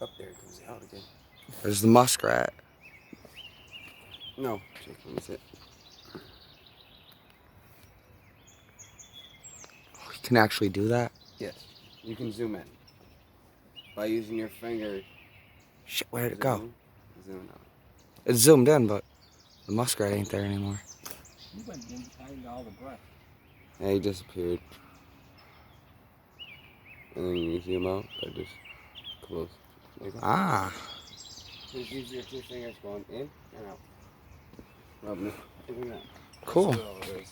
Up there it goes out again. There's the muskrat. No, Jake, let me see it. Oh, you can actually do that? Yes. You can zoom in. By using your finger. Shit, where'd it go? Zoom out. It's zoomed in, but the muskrat ain't there anymore. You went inside all the brush. Yeah, he disappeared. And then you zoom out, or just close. Like that. Ah. Just use your two fingers going in and out. Rubbing it in and out. Cool. That's all it is.